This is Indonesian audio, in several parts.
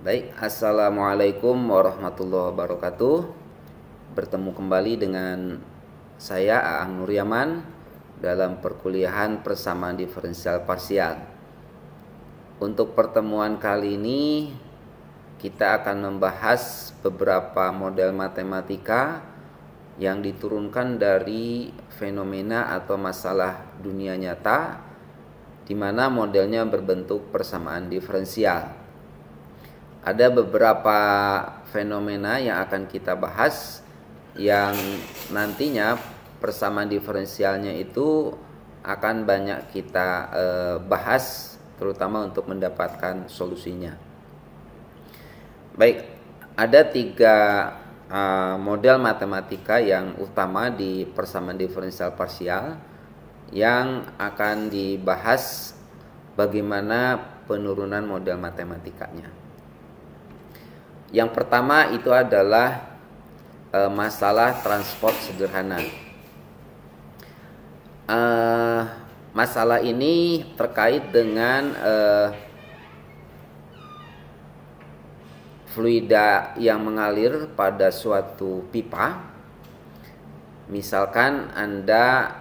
Baik, Assalamualaikum warahmatullahi wabarakatuh. Bertemu kembali dengan saya Aang Nur Yaman dalam perkuliahan persamaan diferensial parsial. Untuk pertemuan kali ini kita akan membahas beberapa model matematika yang diturunkan dari fenomena atau masalah dunia nyata, di mana modelnya berbentuk persamaan diferensial. Ada beberapa fenomena yang akan kita bahas yang nantinya persamaan diferensialnya itu akan banyak kita bahas, terutama untuk mendapatkan solusinya. Baik, ada tiga model matematika yang utama di persamaan diferensial parsial yang akan dibahas bagaimana penurunan model matematikanya. Yang pertama itu adalah masalah transport sederhana. Masalah ini terkait dengan fluida yang mengalir pada suatu pipa. Misalkan Anda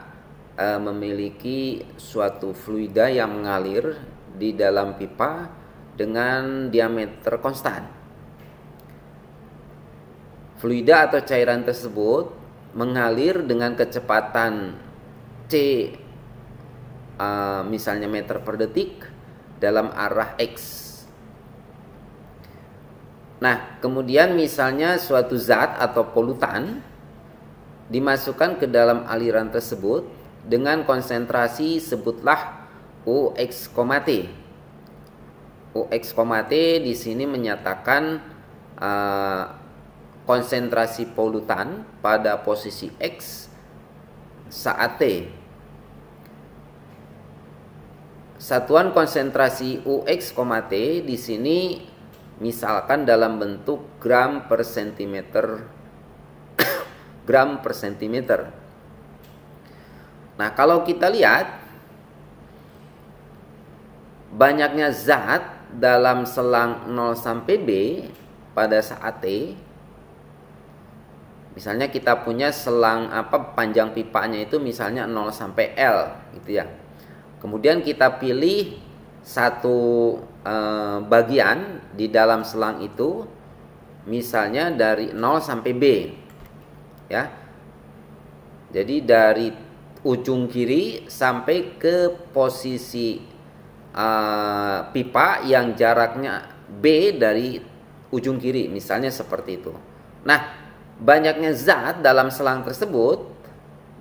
memiliki suatu fluida yang mengalir di dalam pipa dengan diameter konstan. Fluida atau cairan tersebut mengalir dengan kecepatan C misalnya meter per detik dalam arah X. Nah, kemudian misalnya suatu zat atau polutan dimasukkan ke dalam aliran tersebut dengan konsentrasi sebutlah UX, T. UX, T di sini menyatakan konsentrasi polutan pada posisi X saat T. Satuan konsentrasi UX, T di sini misalkan dalam bentuk gram per sentimeter gram per sentimeter. Nah, kalau kita lihat banyaknya zat dalam selang 0 sampai B pada saat T. Misalnya kita punya selang panjang pipanya itu misalnya 0 sampai L gitu ya. Kemudian kita pilih satu bagian di dalam selang itu misalnya dari 0 sampai B. Ya. Jadi dari ujung kiri sampai ke posisi pipa yang jaraknya B dari ujung kiri, misalnya seperti itu. Nah, banyaknya zat dalam selang tersebut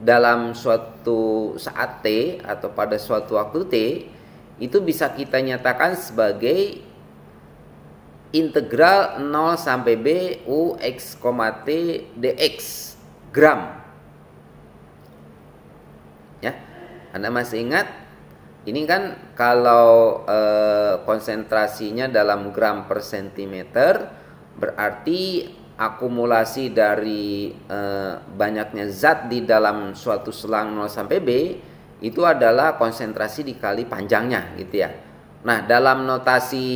dalam suatu saat T atau pada suatu waktu T itu bisa kita nyatakan sebagai integral 0 sampai B UX, T dx gram. Ya, Anda masih ingat? Ini kan kalau konsentrasinya dalam gram per sentimeter, berarti akumulasi dari banyaknya zat di dalam suatu selang 0 sampai B itu adalah konsentrasi dikali panjangnya gitu ya. Nah, dalam notasi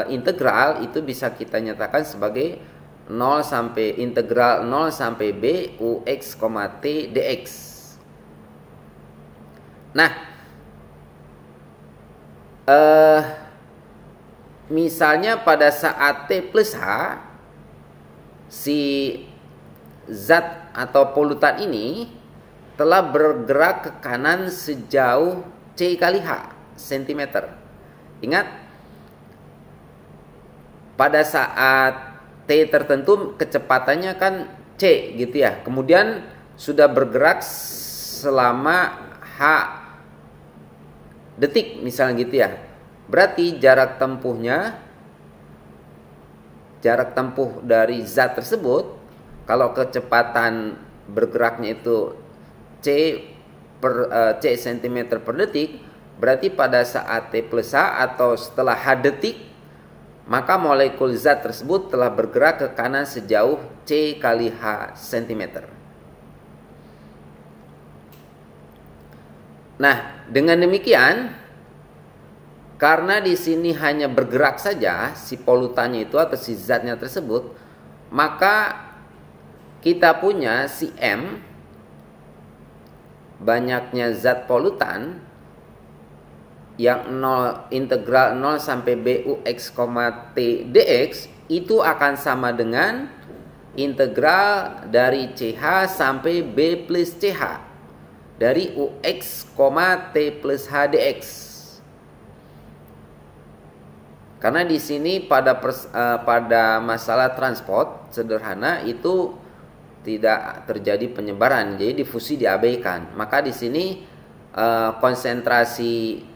integral itu bisa kita nyatakan sebagai 0 sampai integral 0 sampai B UX, T dx. Nah, misalnya pada saat T plus H, si zat atau polutan ini telah bergerak ke kanan sejauh C kali H cm. Ingat, pada saat T tertentu kecepatannya kan C gitu ya. Kemudian sudah bergerak selama H detik misalnya gitu ya. Berarti jarak tempuh dari zat tersebut, kalau kecepatan bergeraknya itu C cm per detik, berarti pada saat T plus H atau setelah H detik, maka molekul zat tersebut telah bergerak ke kanan sejauh C kali H cm. Nah, dengan demikian karena di sini hanya bergerak saja si polutannya itu atau si zatnya tersebut, maka kita punya si M, banyaknya zat polutan yang 0 integral 0 sampai BUX, T dx itu akan sama dengan integral dari CH sampai B plus CH dari UX, T plus H dx. Karena di sini pada masalah transport sederhana itu tidak terjadi penyebaran, jadi difusi diabaikan. Maka di sini konsentrasi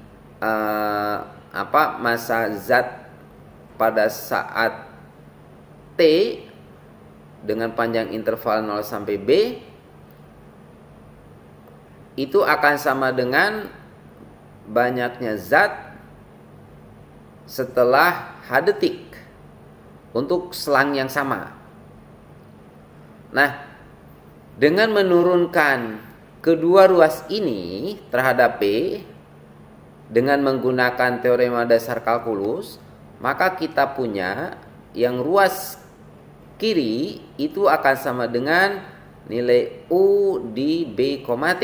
massa zat pada saat T dengan panjang interval 0 sampai B itu akan sama dengan banyaknya zat setelah H detik untuk selang yang sama. Nah, dengan menurunkan kedua ruas ini terhadap P dengan menggunakan teorema dasar kalkulus, maka kita punya yang ruas kiri itu akan sama dengan nilai U di B, T.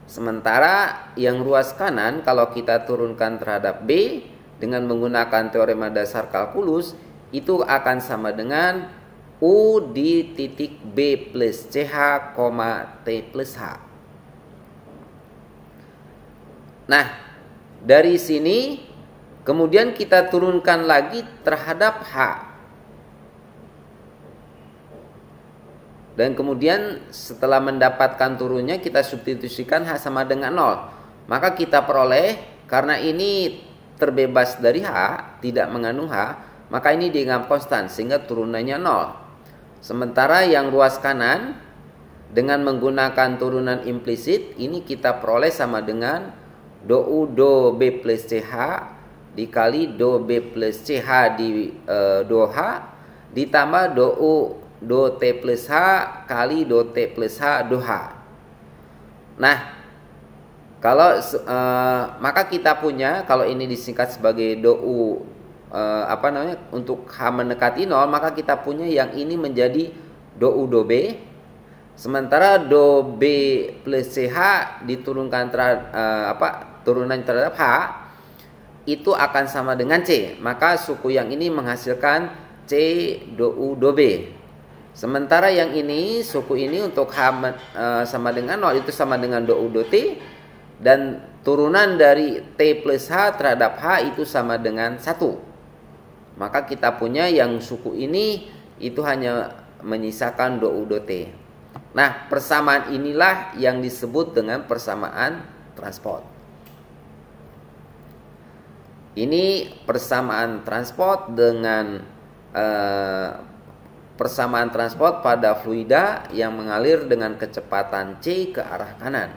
Sementara yang ruas kanan kalau kita turunkan terhadap B dengan menggunakan teorema dasar kalkulus itu akan sama dengan U di titik B plus CH, T plus H. Nah, dari sini kemudian kita turunkan lagi terhadap H. Dan kemudian setelah mendapatkan turunnya kita substitusikan H sama dengan 0. Maka kita peroleh, karena ini terbebas dari H, tidak mengandung H, maka ini dianggap konstan sehingga turunannya 0. Sementara yang ruas kanan dengan menggunakan turunan implisit ini kita peroleh sama dengan do U do B plus CH dikali do B plus CH di do H ditambah do U do T plus H kali do T plus H do H. Nah, kalau maka kita punya, kalau ini disingkat sebagai do U untuk H mendekati 0, maka kita punya yang ini menjadi do U do B. Sementara do B plus CH diturunkan turunan terhadap H itu akan sama dengan C. Maka suku yang ini menghasilkan C do U do B. Sementara yang ini, suku ini untuk H sama dengan 0 itu sama dengan do U do T, dan turunan dari T plus H terhadap H itu sama dengan 1. Maka kita punya yang suku ini itu hanya menyisakan do U do T. Nah, persamaan inilah yang disebut dengan persamaan transport. Ini persamaan transport dengan persamaan transport pada fluida yang mengalir dengan kecepatan C ke arah kanan.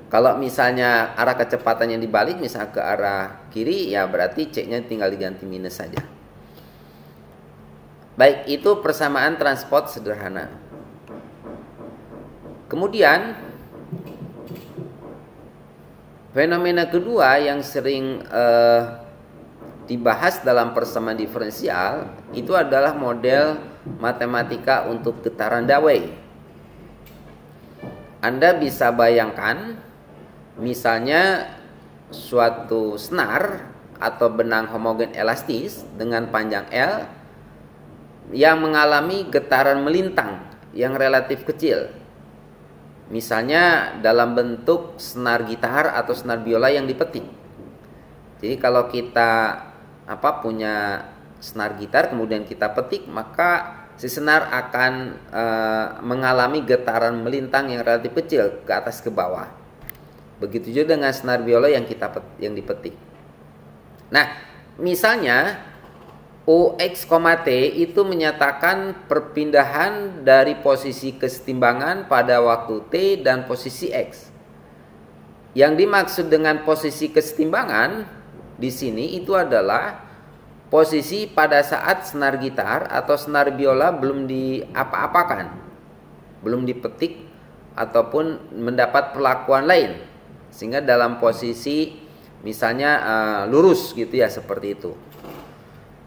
Kalau misalnya arah kecepatannya dibalik, misalnya ke arah kiri, ya berarti C-nya tinggal diganti minus saja. Baik, itu persamaan transport sederhana. Kemudian fenomena kedua yang sering dibahas dalam persamaan diferensial itu adalah model matematika untuk getaran Dawei. Anda bisa bayangkan misalnya suatu senar atau benang homogen elastis dengan panjang L yang mengalami getaran melintang yang relatif kecil. Misalnya dalam bentuk senar gitar atau senar biola yang dipetik. Jadi kalau kita punya senar gitar kemudian kita petik, maka si senar akan mengalami getaran melintang yang relatif kecil ke atas ke bawah. Begitu juga dengan senar biola yang dipetik. Nah, misalnya UX, T itu menyatakan perpindahan dari posisi kesetimbangan pada waktu T dan posisi X. Yang dimaksud dengan posisi kesetimbangan di sini itu adalah posisi pada saat senar gitar atau senar biola belum diapa-apakan, belum dipetik ataupun mendapat perlakuan lain, sehingga dalam posisi misalnya lurus gitu ya, seperti itu.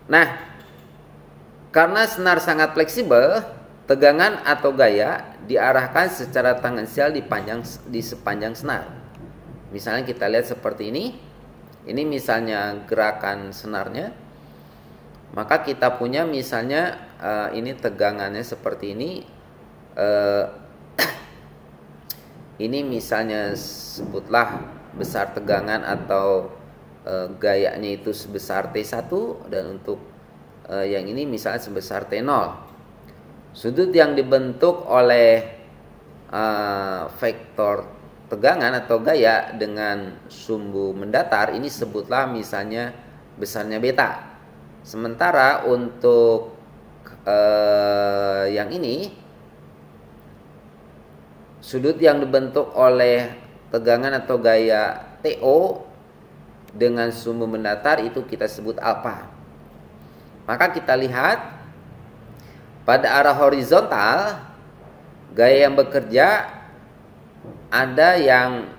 Nah, karena senar sangat fleksibel, tegangan atau gaya diarahkan secara tangensial di sepanjang senar. Misalnya kita lihat seperti ini. Ini misalnya gerakan senarnya. Maka kita punya misalnya ini tegangannya seperti ini. Ini misalnya sebutlah besar tegangan atau gayanya itu sebesar T1, dan untuk yang ini misalnya sebesar T0. Sudut yang dibentuk oleh vektor tegangan atau gaya dengan sumbu mendatar ini sebutlah misalnya besarnya beta. Sementara untuk yang ini, sudut yang dibentuk oleh tegangan atau gaya TO dengan sumbu mendatar itu kita sebut alfa. Maka kita lihat pada arah horizontal, gaya yang bekerja ada yang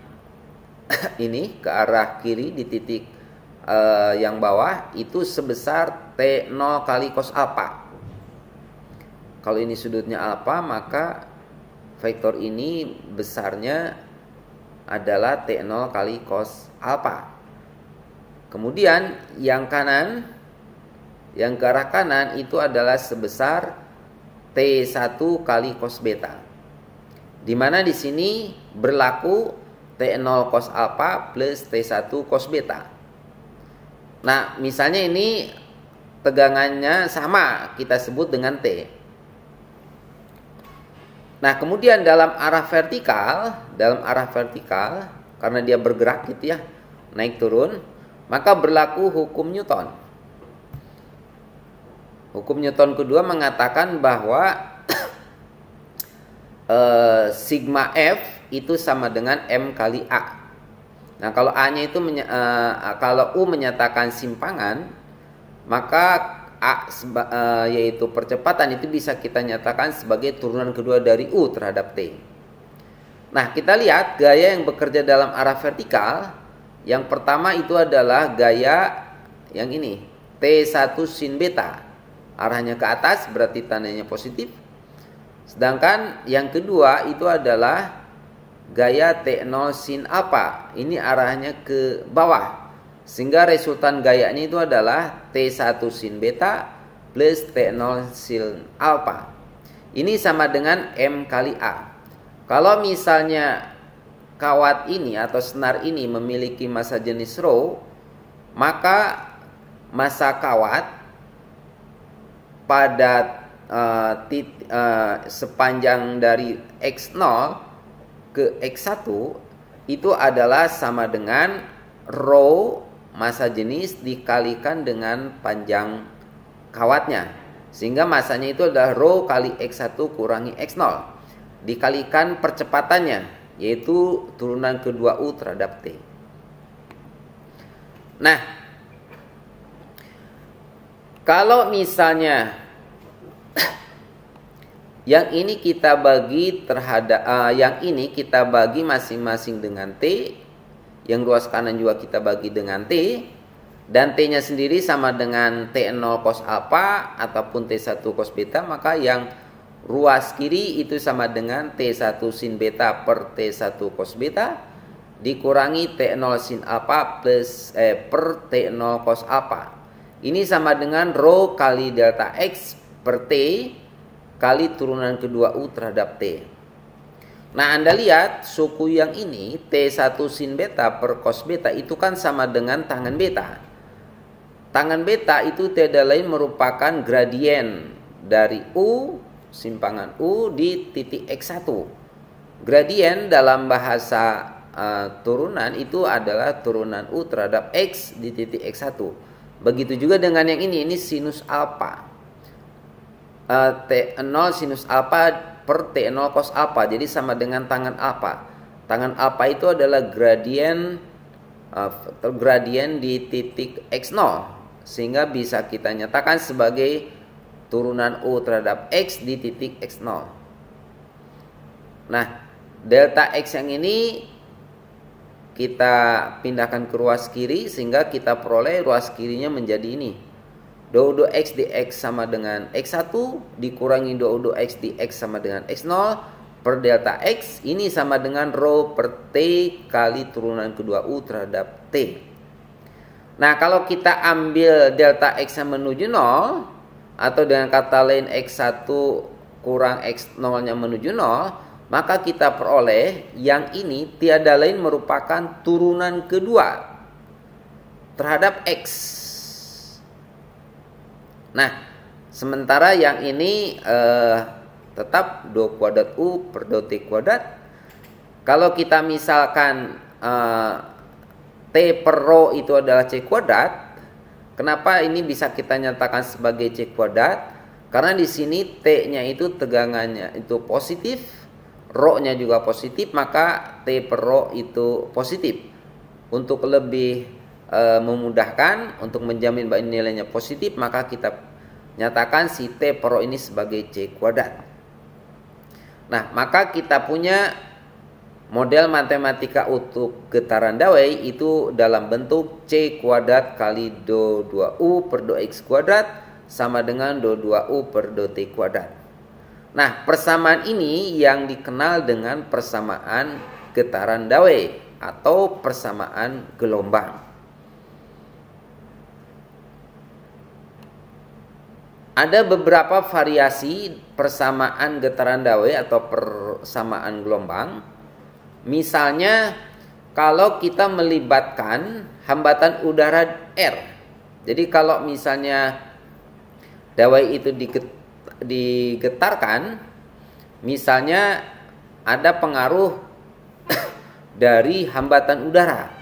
ini ke arah kiri di titik yang bawah itu sebesar T0 kali cos alfa. Kalau ini sudutnya alfa, maka vektor ini besarnya adalah T0 kali cos alfa. Kemudian yang kanan, yang ke arah kanan itu adalah sebesar T1 kali cos beta. Di mana di sini berlaku T0 cos alfa plus T1 cos beta. Nah, misalnya ini tegangannya sama, kita sebut dengan T. Nah, kemudian dalam arah vertikal karena dia bergerak gitu ya, naik turun, maka berlaku hukum Newton. Hukum Newton kedua mengatakan bahwa sigma F itu sama dengan M kali A. Nah, kalau A-nya itu kalau U menyatakan simpangan, maka A yaitu percepatan itu bisa kita nyatakan sebagai turunan kedua dari U terhadap T. Nah, kita lihat gaya yang bekerja dalam arah vertikal. Yang pertama itu adalah gaya yang ini, T1 sin beta. Arahnya ke atas berarti tandanya positif. Sedangkan yang kedua itu adalah gaya T0 sin alfa. Ini arahnya ke bawah. Sehingga resultan gayanya itu adalah T1 sin beta plus T0 sin alfa. Ini sama dengan M kali A. Kalau misalnya kawat ini atau senar ini memiliki massa jenis rho, maka massa kawat pada sepanjang dari X0 ke X1 itu adalah sama dengan rho massa jenis dikalikan dengan panjang kawatnya, sehingga massanya itu adalah rho kali X1 kurangi X0 dikalikan percepatannya, yaitu turunan kedua U terhadap T. Nah, kalau misalnya yang ini kita bagi terhadap yang ini kita bagi masing-masing dengan T, yang ruas kanan juga kita bagi dengan T, dan T-nya sendiri sama dengan T0 cos alfa ataupun T1 cos beta, maka yang ruas kiri itu sama dengan T1 sin beta per T1 cos beta dikurangi T0 sin alfa plus per T0 cos alfa. Ini sama dengan rho kali delta X per T kali turunan kedua U terhadap T. Nah, Anda lihat suku yang ini T1 sin beta per cos beta itu kan sama dengan tangen beta. Tangen beta itu tidak lain merupakan gradien dari U, simpangan U di titik X1. Gradien dalam bahasa turunan itu adalah turunan U terhadap X di titik X1. Begitu juga dengan yang ini sinus alfa. T0 sinus alfa per T0 cos alfa, jadi sama dengan tangen alfa. Tangen alfa itu adalah gradien di titik X0, sehingga bisa kita nyatakan sebagai turunan U terhadap X di titik X0. Nah, delta X yang ini kita pindahkan ke ruas kiri sehingga kita peroleh ruas kirinya menjadi ini. 22x dx sama dengan x1 dikurangi 22x dx sama dengan x0 per delta x. Ini sama dengan rho per t kali turunan kedua u terhadap t. Nah, kalau kita ambil delta x yang menuju 0, atau dengan kata lain x1 kurang x0 nya menuju 0, maka kita peroleh yang ini tiada lain merupakan turunan kedua terhadap x. Nah, sementara yang ini tetap 2 kuadrat U per 2T kuadrat. Kalau kita misalkan T per rho itu adalah C kuadrat, kenapa ini bisa kita nyatakan sebagai C kuadrat? Karena di sini T-nya itu tegangannya itu positif, rho-nya juga positif, maka T per rho itu positif. Untuk lebih memudahkan untuk menjamin bahwa nilainya positif, maka kita nyatakan si T per rho ini sebagai C kuadrat. Nah, maka kita punya model matematika untuk getaran dawai itu dalam bentuk C kuadrat kali do 2U per do X kuadrat sama dengan do 2U per do T kuadrat. Nah, persamaan ini yang dikenal dengan persamaan getaran dawai atau persamaan gelombang. Ada beberapa variasi persamaan getaran dawai atau persamaan gelombang. Misalnya kalau kita melibatkan hambatan udara R. Jadi kalau misalnya dawai itu digetarkan, misalnya ada pengaruh dari hambatan udara.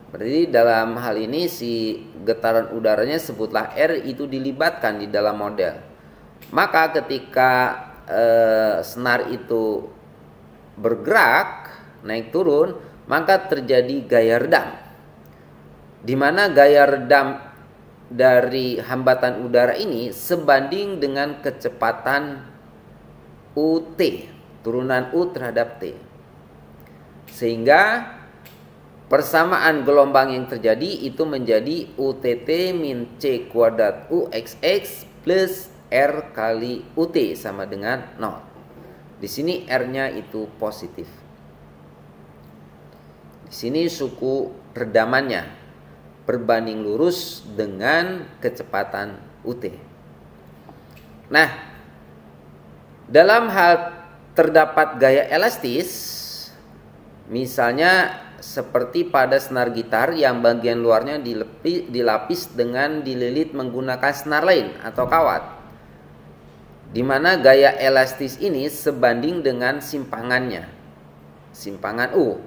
Berarti dalam hal ini si getaran udaranya sebutlah R itu dilibatkan di dalam model. Maka ketika senar itu bergerak naik turun, maka terjadi gaya redam. Di mana gaya redam dari hambatan udara ini sebanding dengan kecepatan UT, turunan U terhadap T. Sehingga persamaan gelombang yang terjadi itu menjadi UTT min C kuadrat UXX plus R kali UT sama dengan 0. Di sini R-nya itu positif. Di sini suku redamannya berbanding lurus dengan kecepatan UT. Nah, dalam hal terdapat gaya elastis, misalnya seperti pada senar gitar yang bagian luarnya dilapis dengan dililit menggunakan senar lain atau kawat, di mana gaya elastis ini sebanding dengan simpangannya, simpangan U.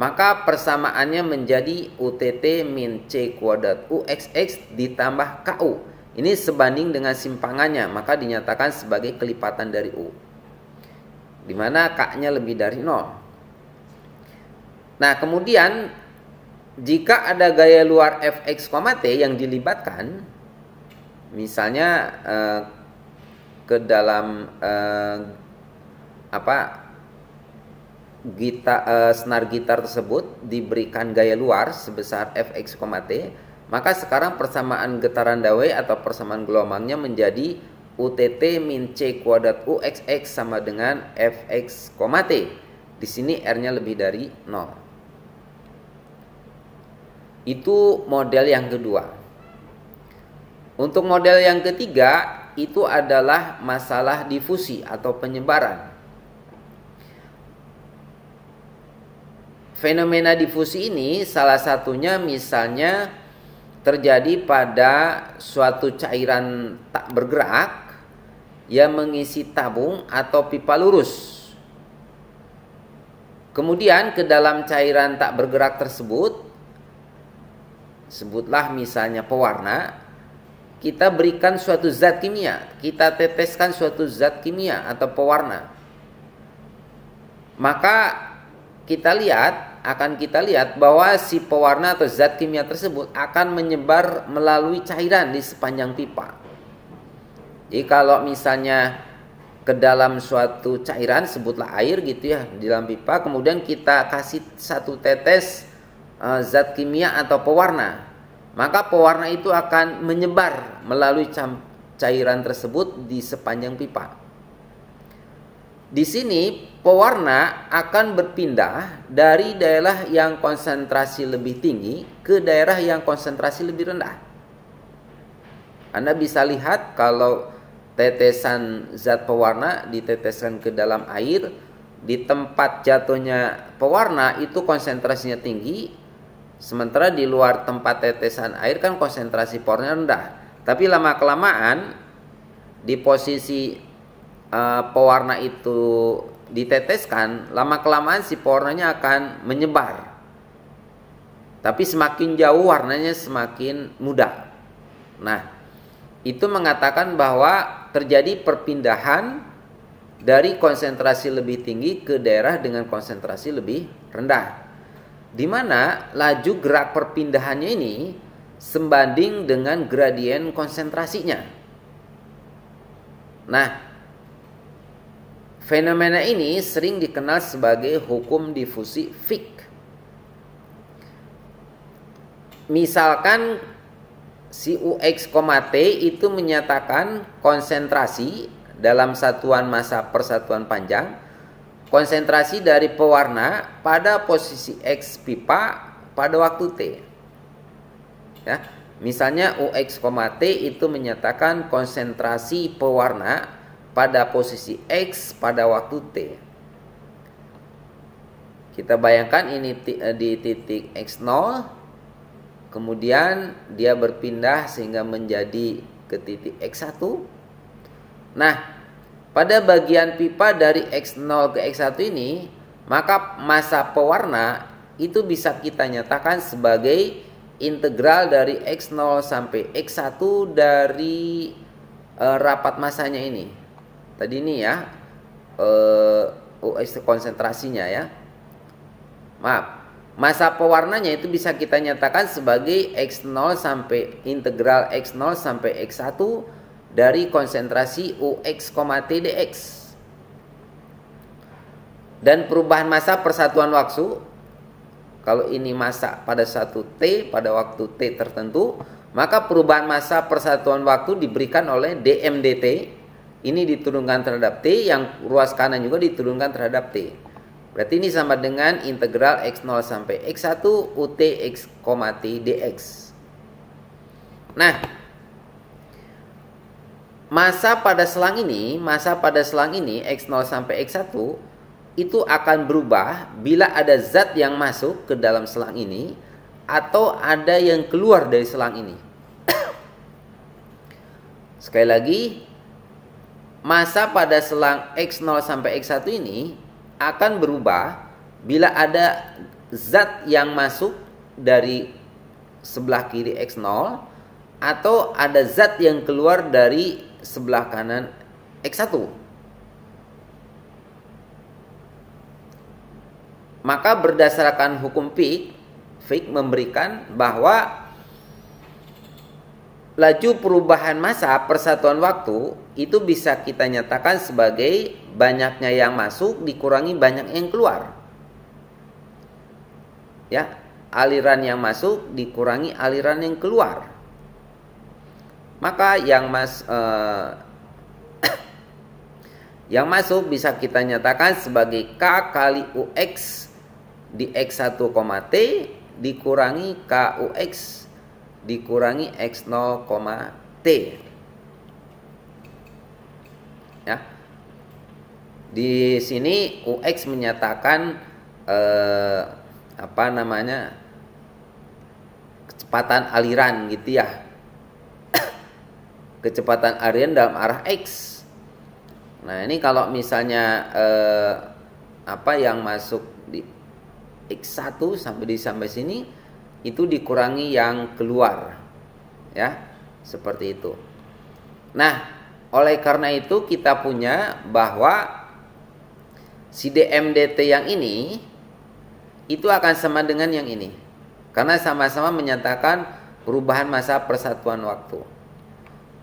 Maka persamaannya menjadi UTT min C kuadrat UXX ditambah KU. Ini sebanding dengan simpangannya, maka dinyatakan sebagai kelipatan dari U, di mana K-nya lebih dari 0. Nah, kemudian jika ada gaya luar Fx, T yang dilibatkan, misalnya ke dalam senar gitar tersebut diberikan gaya luar sebesar Fx, T, maka sekarang persamaan getaran dawai atau persamaan gelombangnya menjadi UTT min C kuadrat UXX sama dengan Fx, T. Di sini R-nya lebih dari 0. Itu model yang kedua. Untuk model yang ketiga itu adalah masalah difusi atau penyebaran. Fenomena difusi ini salah satunya misalnya terjadi pada suatu cairan tak bergerak yang mengisi tabung atau pipa lurus. Kemudian ke dalam cairan tak bergerak tersebut, sebutlah misalnya pewarna, kita berikan suatu zat kimia, kita teteskan suatu zat kimia atau pewarna. Maka akan kita lihat bahwa si pewarna atau zat kimia tersebut akan menyebar melalui cairan di sepanjang pipa. Jadi kalau misalnya ke dalam suatu cairan, sebutlah air gitu ya, di dalam pipa, kemudian kita kasih satu tetes zat kimia atau pewarna, maka pewarna itu akan menyebar melalui cairan tersebut di sepanjang pipa. Di sini pewarna akan berpindah dari daerah yang konsentrasi lebih tinggi ke daerah yang konsentrasi lebih rendah. Anda bisa lihat kalau tetesan zat pewarna diteteskan ke dalam air, di tempat jatuhnya pewarna itu konsentrasinya tinggi, sementara di luar tempat tetesan air kan konsentrasi pewarna rendah. Tapi lama-kelamaan di posisi pewarna itu diteteskan, lama-kelamaan si pewarnanya akan menyebar. Tapi semakin jauh warnanya semakin muda. Nah, itu mengatakan bahwa terjadi perpindahan dari konsentrasi lebih tinggi ke daerah dengan konsentrasi lebih rendah, di mana laju gerak perpindahannya ini sebanding dengan gradien konsentrasinya. Nah, fenomena ini sering dikenal sebagai hukum difusi Fick. Misalkan si UX, T itu menyatakan konsentrasi dalam satuan massa per satuan panjang, konsentrasi dari pewarna pada posisi X pipa pada waktu T. Ya, misalnya UX, T itu menyatakan konsentrasi pewarna pada posisi X pada waktu T. Kita bayangkan ini di titik X0, kemudian dia berpindah sehingga menjadi ke titik X1. Nah, pada bagian pipa dari X0 ke X1 ini, maka massa pewarna itu bisa kita nyatakan sebagai integral dari X0 sampai X1 dari rapat massanya ini. Tadi ini ya, konsentrasinya ya. Maaf, massa pewarnanya itu bisa kita nyatakan sebagai X0 sampai integral X0 sampai X1 dari konsentrasi UX, T dx. Dan perubahan massa persatuan waktu, kalau ini massa pada satu T pada waktu T tertentu, maka perubahan massa persatuan waktu diberikan oleh dm dt. Ini diturunkan terhadap T, yang ruas kanan juga diturunkan terhadap T. Berarti ini sama dengan integral X0 sampai X1 UT X, T dx. Nah, massa pada selang ini X0 sampai X1 itu akan berubah bila ada zat yang masuk ke dalam selang ini atau ada yang keluar dari selang ini. Sekali lagi, massa pada selang X0 sampai X1 ini akan berubah bila ada zat yang masuk dari sebelah kiri X0 atau ada zat yang keluar dari sebelah kanan X1. Maka berdasarkan hukum Fick memberikan bahwa laju perubahan massa persatuan waktu itu bisa kita nyatakan sebagai banyaknya yang masuk dikurangi banyak yang keluar. Ya, aliran yang masuk dikurangi aliran yang keluar. Maka yang masuk bisa kita nyatakan sebagai K kali UX di X1, T dikurangi KUX dikurangi X0, T. Ya. Di sini UX menyatakan kecepatan aliran gitu ya. Kecepatan aliran dalam arah X. Nah, ini kalau misalnya yang masuk di X1 sampai sini itu dikurangi yang keluar, ya, seperti itu. Nah, oleh karena itu kita punya bahwa si dm dt yang ini itu akan sama dengan yang ini, karena sama-sama menyatakan perubahan massa persatuan waktu.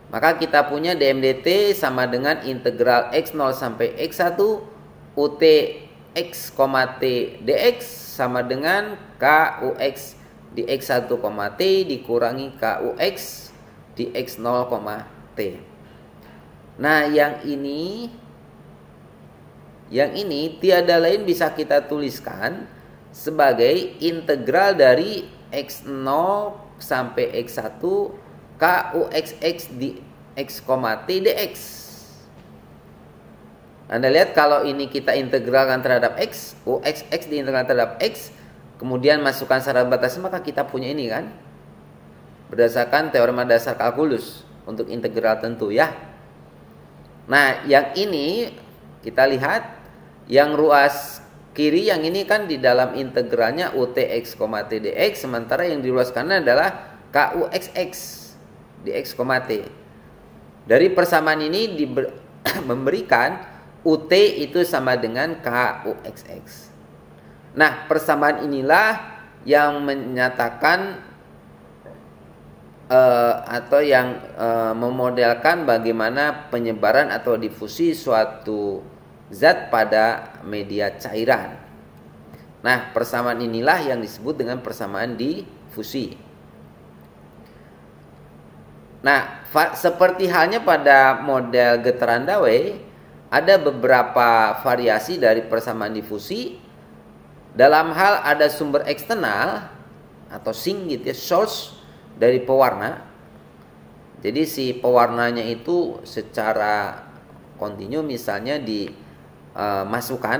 Maka kita punya dmdt sama dengan integral x0 sampai x1 ut x, t dx sama dengan kux di x1, t dikurangi kux di x0, t. Nah, yang ini tiada lain bisa kita tuliskan sebagai integral dari x0 sampai x1 kuxx di x, t dx. Anda lihat kalau ini kita integralkan terhadap x, uxx diintegralkan terhadap x, kemudian masukkan syarat batas, maka kita punya ini kan. Berdasarkan teorema dasar kalkulus untuk integral tentu ya. Nah, yang ini kita lihat yang ruas kiri yang ini kan di dalam integralnya utx, t dx, sementara yang diluaskan adalah kuxx di x, t. Dari persamaan ini memberikan ut itu sama dengan kuxx. Nah, persamaan inilah yang menyatakan atau yang memodelkan bagaimana penyebaran atau difusi suatu zat pada media cairan. Nah, persamaan inilah yang disebut dengan persamaan difusi. Nah, seperti halnya pada model getaran Dawei, ada beberapa variasi dari persamaan difusi. Dalam hal ada sumber eksternal atau sink gitu ya, source dari pewarna. Jadi si pewarnanya itu secara kontinu misalnya dimasukkan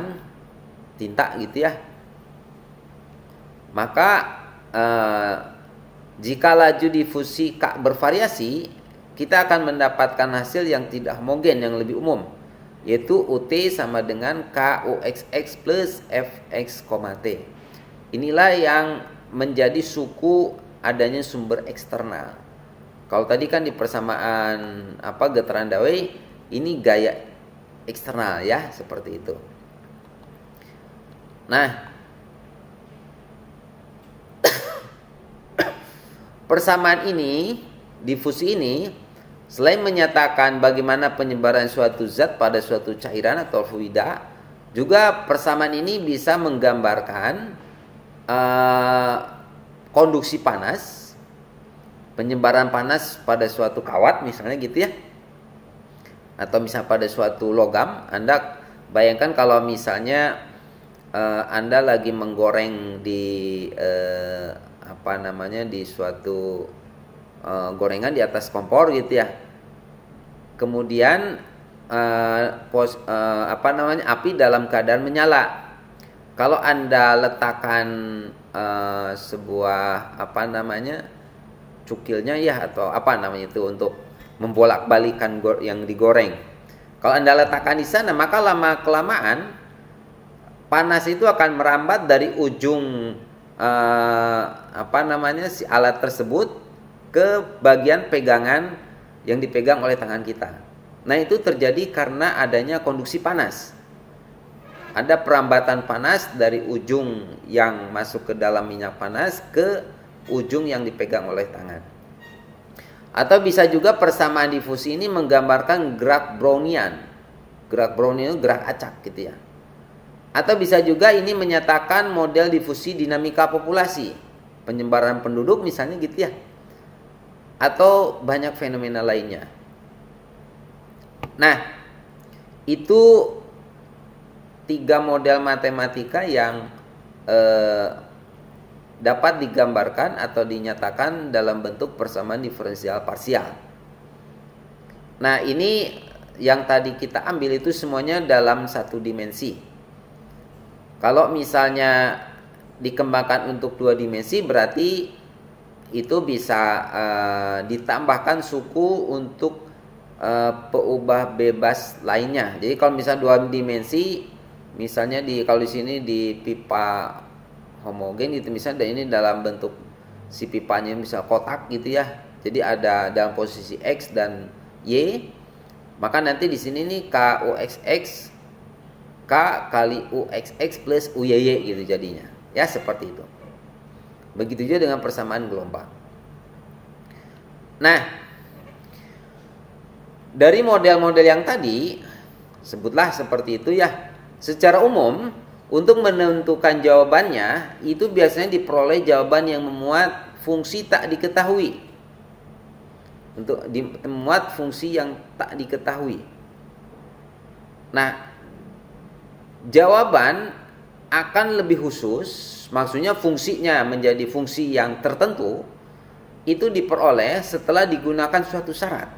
tinta gitu ya. Maka jika laju difusi bervariasi, kita akan mendapatkan hasil yang tidak homogen, yang lebih umum, yaitu UT sama dengan KUXX plus FX, T. Inilah yang menjadi suku adanya sumber eksternal. Kalau tadi kan di persamaan getaran Dawei, ini gaya eksternal ya, seperti itu. Nah, persamaan ini, difusi ini, selain menyatakan bagaimana penyebaran suatu zat pada suatu cairan atau fluida, juga persamaan ini bisa menggambarkan konduksi panas, penyebaran panas pada suatu kawat misalnya gitu ya, atau misalnya pada suatu logam. Anda bayangkan kalau misalnya Anda lagi menggoreng di di suatu gorengan di atas kompor gitu ya. Kemudian api dalam keadaan menyala. Kalau Anda letakkan sebuah cukilnya ya, atau itu untuk membolak-balikan yang digoreng. Kalau Anda letakkan di sana, maka lama kelamaan panas itu akan merambat dari ujung si alat tersebut ke bagian pegangan yang dipegang oleh tangan kita. Nah, itu terjadi karena adanya konduksi panas. Ada perambatan panas dari ujung yang masuk ke dalam minyak panas ke ujung yang dipegang oleh tangan. Atau bisa juga persamaan difusi ini menggambarkan gerak Brownian. Gerak Brownian itu gerak acak gitu ya. Atau bisa juga ini menyatakan model difusi dinamika populasi, penyebaran penduduk misalnya gitu ya. Atau banyak fenomena lainnya. Nah, itu 3 model matematika yang dapat digambarkan atau dinyatakan dalam bentuk persamaan diferensial parsial. Nah, ini yang tadi kita ambil itu semuanya dalam satu dimensi. Kalau misalnya dikembangkan untuk 2 dimensi, berarti itu bisa ditambahkan suku untuk peubah bebas lainnya. Jadi kalau misalnya 2 dimensi, misalnya kalau di sini di pipa homogen gitu misalnya, dan ini dalam bentuk si pipanya misal kotak gitu ya. Jadi ada dalam posisi X dan Y. Maka nanti di sini nih KUXX K kali UXX plus UYY gitu jadinya. Ya, seperti itu. Begitu juga dengan persamaan gelombang. Nah, Dari model-model yang tadi, sebutlah seperti itu ya. Secara umum, untuk menentukan jawabannya, itu biasanya diperoleh jawaban yang memuat fungsi tak diketahui. Untuk memuat fungsi yang tak diketahui. Nah, jawaban akan lebih khusus, maksudnya fungsinya menjadi fungsi yang tertentu, itu diperoleh setelah digunakan suatu syarat.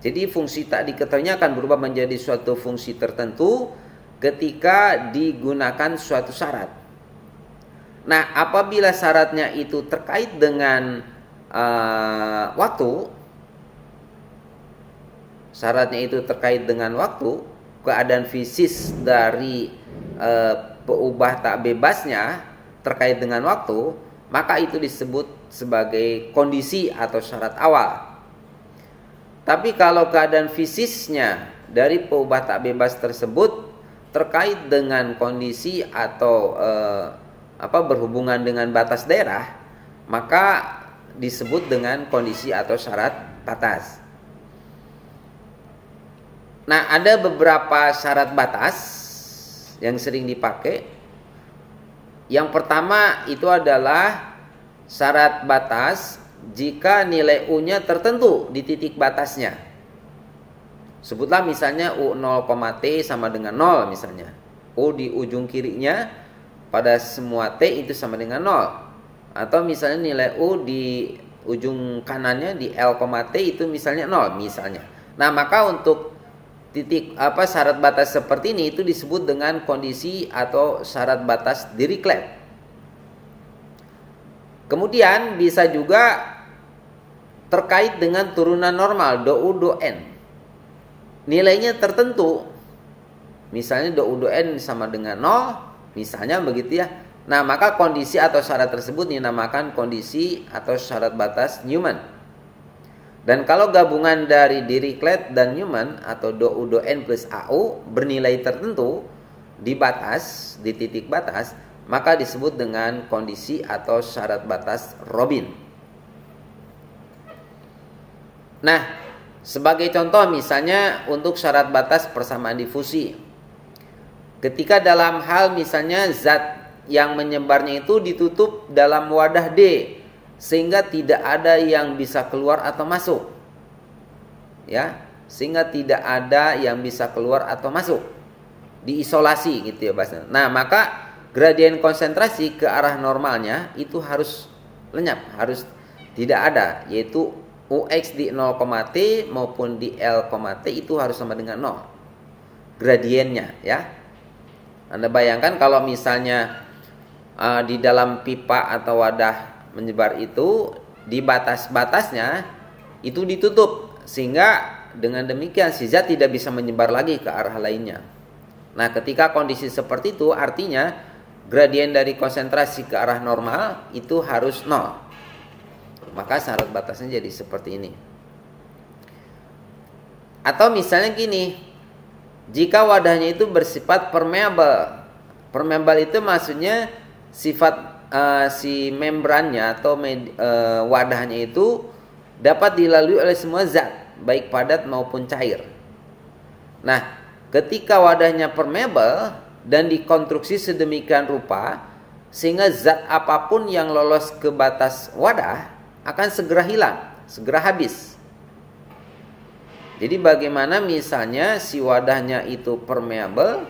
Jadi fungsi tak diketahuinya akan berubah menjadi suatu fungsi tertentu ketika digunakan suatu syarat. Nah, apabila syaratnya itu terkait dengan waktu, syaratnya itu terkait dengan waktu, keadaan fisis dari peubah tak bebasnya terkait dengan waktu, maka itu disebut sebagai kondisi atau syarat awal. Tapi kalau keadaan fisisnya dari peubah tak bebas tersebut terkait dengan kondisi atau berhubungan dengan batas daerah, maka disebut dengan kondisi atau syarat batas. Nah, ada beberapa syarat batas yang sering dipakai. Yang pertama itu adalah syarat batas jika nilai U-nya tertentu di titik batasnya. Sebutlah misalnya U0, T sama dengan 0 misalnya. U di ujung kirinya pada semua T itu sama dengan 0. Atau misalnya nilai U di ujung kanannya di L, T itu misalnya 0 misalnya. Nah, maka untuk titik syarat batas seperti ini itu disebut dengan kondisi atau syarat batas Dirichlet. Kemudian bisa juga terkait dengan turunan normal do U do N. Nilainya tertentu. Misalnya do U do N sama dengan 0, misalnya begitu ya. Nah, maka kondisi atau syarat tersebut dinamakan kondisi atau syarat batas Newman. Dan kalau gabungan dari Dirichlet dan Newman atau do U do N plus AU bernilai tertentu di batas, di titik batas, maka disebut dengan kondisi atau syarat batas Robin. Nah, sebagai contoh misalnya untuk syarat batas persamaan difusi. Ketika dalam hal misalnya zat yang menyebarnya itu ditutup dalam wadah D sehingga tidak ada yang bisa keluar atau masuk. Ya, sehingga tidak ada yang bisa keluar atau masuk. Diisolasi gitu ya bahasanya. Nah, maka gradien konsentrasi ke arah normalnya itu harus lenyap, harus tidak ada, yaitu UX di 0, T maupun di L, T itu harus sama dengan 0 gradiennya ya. Anda bayangkan kalau misalnya di dalam pipa atau wadah menyebar itu di batas-batasnya itu ditutup sehingga dengan demikian si zat tidak bisa menyebar lagi ke arah lainnya. Nah, ketika kondisi seperti itu artinya gradien dari konsentrasi ke arah normal itu harus 0. Maka syarat batasnya jadi seperti ini. Atau misalnya gini, jika wadahnya itu bersifat permeable. Permeable itu maksudnya sifat si membrannya atau wadahnya itu dapat dilalui oleh semua zat, baik padat maupun cair. Nah, ketika wadahnya permeable dan dikonstruksi sedemikian rupa sehingga zat apapun yang lolos ke batas wadah akan segera hilang, segera habis. Jadi bagaimana misalnya si wadahnya itu permeable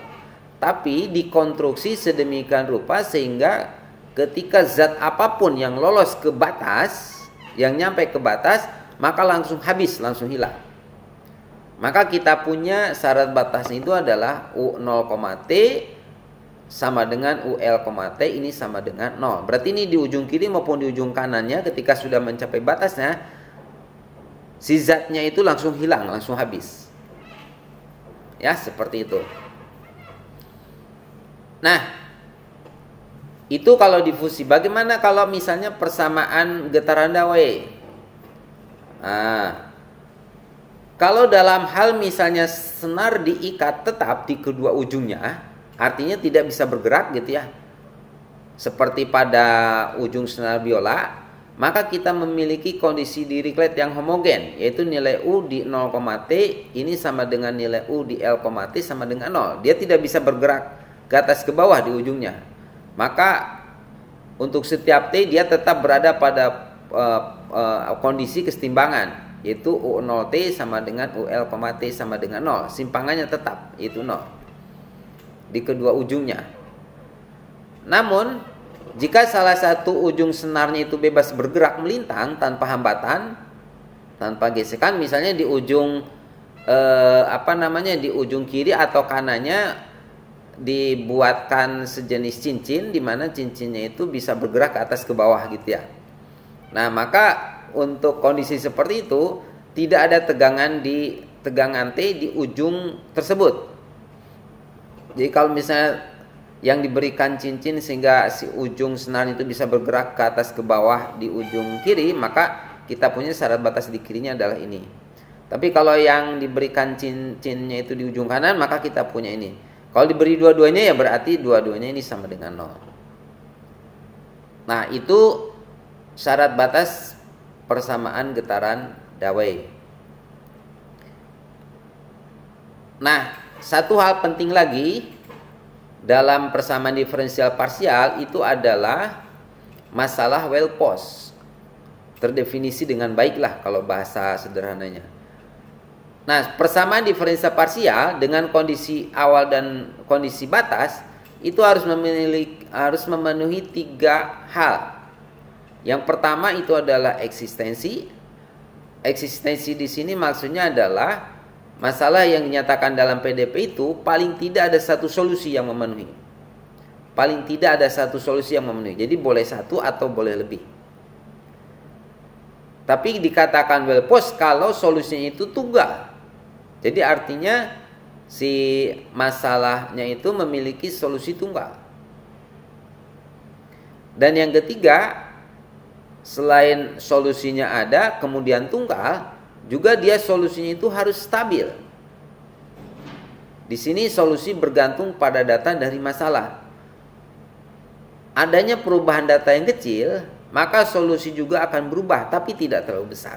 tapi dikonstruksi sedemikian rupa sehingga ketika zat apapun yang lolos ke batas, yang nyampe ke batas, maka langsung habis, langsung hilang. Maka kita punya syarat batasnya itu adalah U0, T sama dengan UL, T ini sama dengan 0. Berarti ini di ujung kiri maupun di ujung kanannya ketika sudah mencapai batasnya, si zatnya itu langsung hilang, langsung habis. Ya, seperti itu. Nah, itu kalau difusi. Bagaimana kalau misalnya persamaan getaran Dawei? Nah, kalau dalam hal misalnya senar diikat tetap di kedua ujungnya, artinya tidak bisa bergerak gitu ya. Seperti pada ujung senar biola, maka kita memiliki kondisi Dirichlet yang homogen, yaitu nilai U di 0,T ini sama dengan nilai U di L,T sama dengan 0. Dia tidak bisa bergerak ke atas ke bawah di ujungnya. Maka untuk setiap T dia tetap berada pada kondisi kesetimbangan, yaitu U0T sama dengan UL,T sama dengan 0. Simpangannya tetap, yaitu 0 di kedua ujungnya. Namun jika salah satu ujung senarnya itu bebas bergerak melintang tanpa hambatan, tanpa gesekan, misalnya di ujung di ujung kiri atau kanannya dibuatkan sejenis cincin di mana cincinnya itu bisa bergerak ke atas ke bawah gitu ya. Nah, maka untuk kondisi seperti itu tidak ada tegangan T di ujung tersebut. Jadi kalau misalnya yang diberikan cincin sehingga si ujung senar itu bisa bergerak ke atas ke bawah di ujung kiri, maka kita punya syarat batas di kirinya adalah ini. Tapi kalau yang diberikan cincinnya itu di ujung kanan, maka kita punya ini. Kalau diberi dua-duanya ya berarti dua-duanya ini sama dengan 0. Nah, itu syarat batas persamaan getaran Dawei. Nah, satu hal penting lagi dalam persamaan diferensial parsial itu adalah masalah well-post. Terdefinisi dengan baiklah kalau bahasa sederhananya. Nah, persamaan diferensial parsial dengan kondisi awal dan kondisi batas itu harus memenuhi 3 hal. Yang pertama itu adalah eksistensi. Eksistensi di sini maksudnya adalah masalah yang dinyatakan dalam PDP itu paling tidak ada satu solusi yang memenuhi. Paling tidak ada satu solusi yang memenuhi. Jadi boleh satu atau boleh lebih. Tapi dikatakan well-post kalau solusinya itu tunggal. Jadi artinya si masalahnya itu memiliki solusi tunggal. Dan yang ketiga, selain solusinya ada kemudian tunggal, juga dia solusinya itu harus stabil. Di sini solusi bergantung pada data dari masalah. Adanya perubahan data yang kecil, maka solusi juga akan berubah tapi tidak terlalu besar.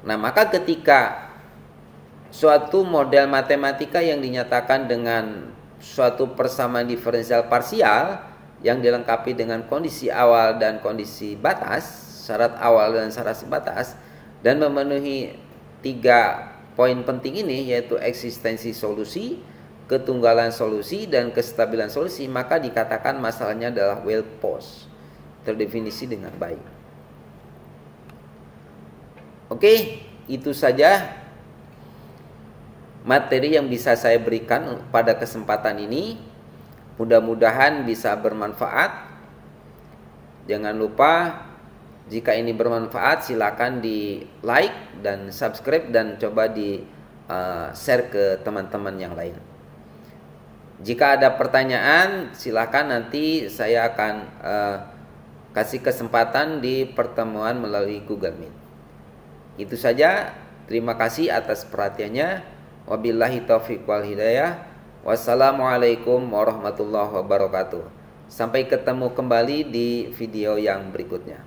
Nah, maka ketika suatu model matematika yang dinyatakan dengan suatu persamaan diferensial parsial yang dilengkapi dengan kondisi awal dan kondisi batas, syarat awal dan syarat batas, dan memenuhi 3 poin penting ini, yaitu eksistensi solusi, ketunggalan solusi, dan kestabilan solusi, maka dikatakan masalahnya adalah well-post, terdefinisi dengan baik. Oke, itu saja materi yang bisa saya berikan pada kesempatan ini. Mudah-mudahan bisa bermanfaat. Jangan lupa jika ini bermanfaat silakan di like dan subscribe dan coba di share ke teman-teman yang lain. Jika ada pertanyaan silakan nanti saya akan kasih kesempatan di pertemuan melalui Google Meet. Itu saja. Terima kasih atas perhatiannya. Wabillahi taufiq wal hidayah. Wassalamualaikum warahmatullahi wabarakatuh. Sampai ketemu kembali di video yang berikutnya.